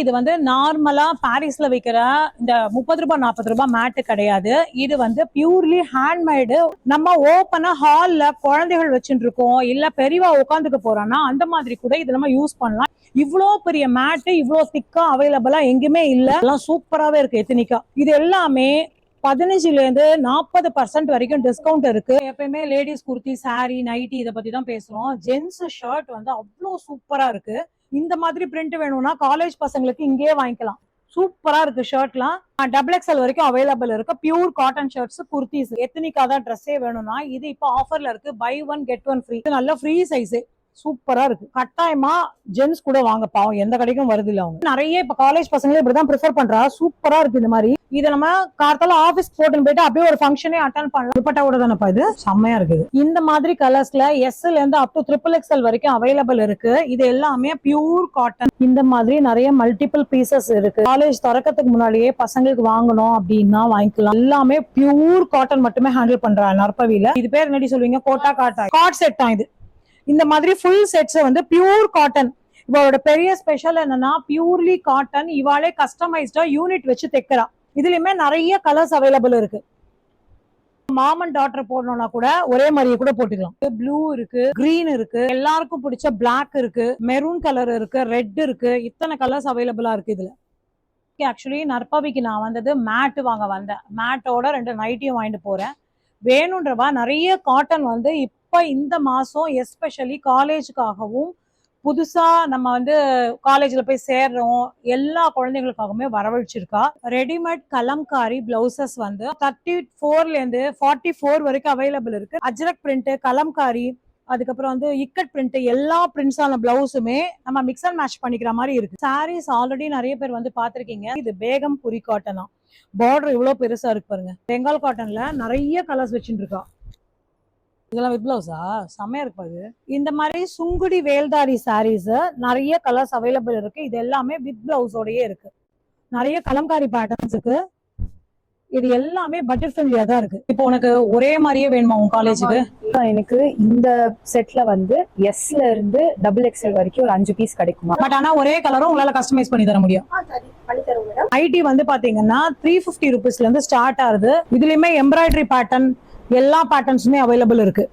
இது வந்து நார்மலா பாரிஸ்ல வைக்கிற இந்த 30 ரூபாய் 40 ரூபாய் மேட்டு கிடையாது. இது வந்து பியூர்லி ஹேண்ட்மேடு. நம்ம ஓப்பனா ஹால்ல குழந்தைகள் வச்சுட்டு இருக்கோம், இல்ல பெரியவா உட்காந்துக்க போறோம்னா அந்த மாதிரி கூட இது நம்ம யூஸ் பண்ணலாம். இவ்வளோ பெரிய மேட்டு இவ்வளோ திக்கா அவைலபிளா எங்குமே இல்ல. எல்லாம் சூப்பராவே இருக்கு எத்தனிக்கா. இது எல்லாமே 15ல இருந்து 40% வரைக்கும் டிஸ்கவுண்ட் இருக்கு. எப்பயுமே லேடிஸ் குர்த்தி, சாரி, நைட்டி இதை பத்தி தான் பேசுறோம். ஜென்ஸ் ஷர்ட் வந்து அவ்வளோ சூப்பரா இருக்கு. இந்த மாதிரி பிரிண்ட் வேணும்னா காலேஜ் பசங்களுக்கு இங்கேயே வாங்கிக்கலாம். சூப்பரா இருக்கு ஷர்ட்லாம். XXL வரைக்கும் அவைலபிள் இருக்கு. பியூர் காட்டன் ஷர்ட்ஸ், குர்த்திஸ், எத்தனிக்கா தான் ட்ரெஸ்ஸே வேணும்னா இது இப்போ ஆஃபர்ல இருக்கு. By one get one free. நல்ல ஃப்ரீ சைஸ், சூப்பரா இருக்கு. கட்டாயமா ஜென்ஸ் கூட வாங்க, பாவம் எந்த கடைக்கும் வருது இல்ல. அவங்க நிறைய இப்ப காலேஜ் பசங்களே இப்படிதான் ப்ரிஃபர் பண்றா. சூப்பரா இருக்கு இந்த மாதிரி. இதை நம்ம கார்த்தால ஆபீஸ் போட்டுன்னு போயிட்டு அப்படியே ஒரு ஃபங்க்ஷனே அட்டன் பண்ணலாம். துப்பட்டாவோட தானப்பா இது, செம்மையா இருக்குது. இந்த மாதிரி கலர்ஸ்ல SL இருந்து அப் டு XXL வரைக்கும் அவைலபிள் இருக்கு. இது எல்லாமே பியூர் காட்டன். இந்த மாதிரி நிறைய மல்டிபிள் பீசஸ் இருக்கு. காலேஜ் திறக்கிறதுக்கு முன்னாடியே பசங்களுக்கு வாங்கணும் அப்படின்னா வாங்கிக்கலாம். எல்லாமே பியூர் காட்டன் மட்டுமே ஹேண்டில் பண்றாங்க நற்பவியில. இது பேர் என்னடி சொல்லுவீங்க? கோட்டா காட்டா காட் செட் தான் இது. இந்த மாதிரி ஃபுல் செட்ஸ் வந்து பியூர் காட்டன். இவளோட பெரிய ஸ்பெஷல் என்னன்னா பியூர்லி காட்டன். இவாளே கஸ்டமைஸ்டா யூனிட் வச்சு தைக்கிறா. இதுலயுமே நிறைய கலர்ஸ் அவைலபிள் இருக்கு. மாம் அண்ட் டாட்டர் போடணும்னா கூட ஒரே மாதிரியே கூட போட்டுக்கலாம். ப்ளூ இருக்கு, கிரீன் இருக்கு, எல்லாருக்கும் பிடிச்ச பிளாக் இருக்கு, மெரூன் கலர் இருக்கு, ரெட் இருக்கு. இத்தனை கலர்ஸ் அவைலபிளா இருக்கு இதுல. ஆக்சுவலி நற்பவிக்கு நான் வந்தது மேட் வாங்க வந்தேன். மேட்டோட 2 நைட்டியும் வாங்கிட்டு போறேன். வேணுன்றவா நிறைய காட்டன் வந்து இப்ப இந்த மாசம் எஸ்பெஷலி காலேஜுக்காகவும் புதுசா நம்ம வந்து காலேஜ்ல போய் சேர்றோம் எல்லா குழந்தைங்களுக்காகவுமே வரவழைச்சிருக்கா. ரெடிமேட் கலம்காரி பிளவுசஸ் வந்து 34ல இருந்து 44 வரைக்கும் அவைலபிள் இருக்கு. அஜ்ரக் பிரிண்ட், கலம்காரி, அதுக்கப்புறம் வந்து இக்கட் பிரிண்ட், எல்லா பிரிண்ட்ஸான பிளவுஸுமே நம்ம மிக்ஸ் அண்ட் மேட்ச் பண்ணிக்கிற மாதிரி இருக்கு. சாரீஸ் ஆல்ரெடி நிறைய பேர் வந்து பாத்திருக்கீங்க. இது பேகம் புரி காட்டனா. பார்டர் இவ்வளவு பெருசா இருக்கு பாருங்க. பெங்கால் காட்டன்ல நிறைய கலர்ஸ் வச்சுட்டு இருக்கா. இதெல்லாம் வித் பிளவுஸா? செம்மையா இருக்கு இது. இந்த மாதிரி சுங்குடி வேல்தாரி சாரீஸ் நிறைய கலர்ஸ் அவைலபிள் இருக்கு. இது எல்லாமே வித் பிளவுஸோடயே இருக்கு. நிறைய கலம்காரி பேட்டர்ன்ஸ் இருக்கு. இது எல்லாமே பட்ஜெட் ஃப்ரெண்ட்லியா தான் இருக்கு. இப்போ உனக்கு ஒரே மாதிரியே வேணுமா உன் காலேஜுக்கு? எனக்கு இந்த செட்ல வந்து Sல இருந்து XXL வரைக்கும் ஒரு 5 பீஸ் கிடைக்குமா? பட் ஆனா ஒரே கலரும் உங்களால கஸ்டமைஸ் பண்ணி தர முடியும். ஐடி வந்து பாத்தீங்கன்னா 350 rupeesல இருந்து ஸ்டார்ட் ஆகுது. இதுலயுமே எம்ப்ராய்டரி பேட்டர்ன் எல்லா பேட்டர்ன்ஸுமே அவைலபிள் இருக்கு.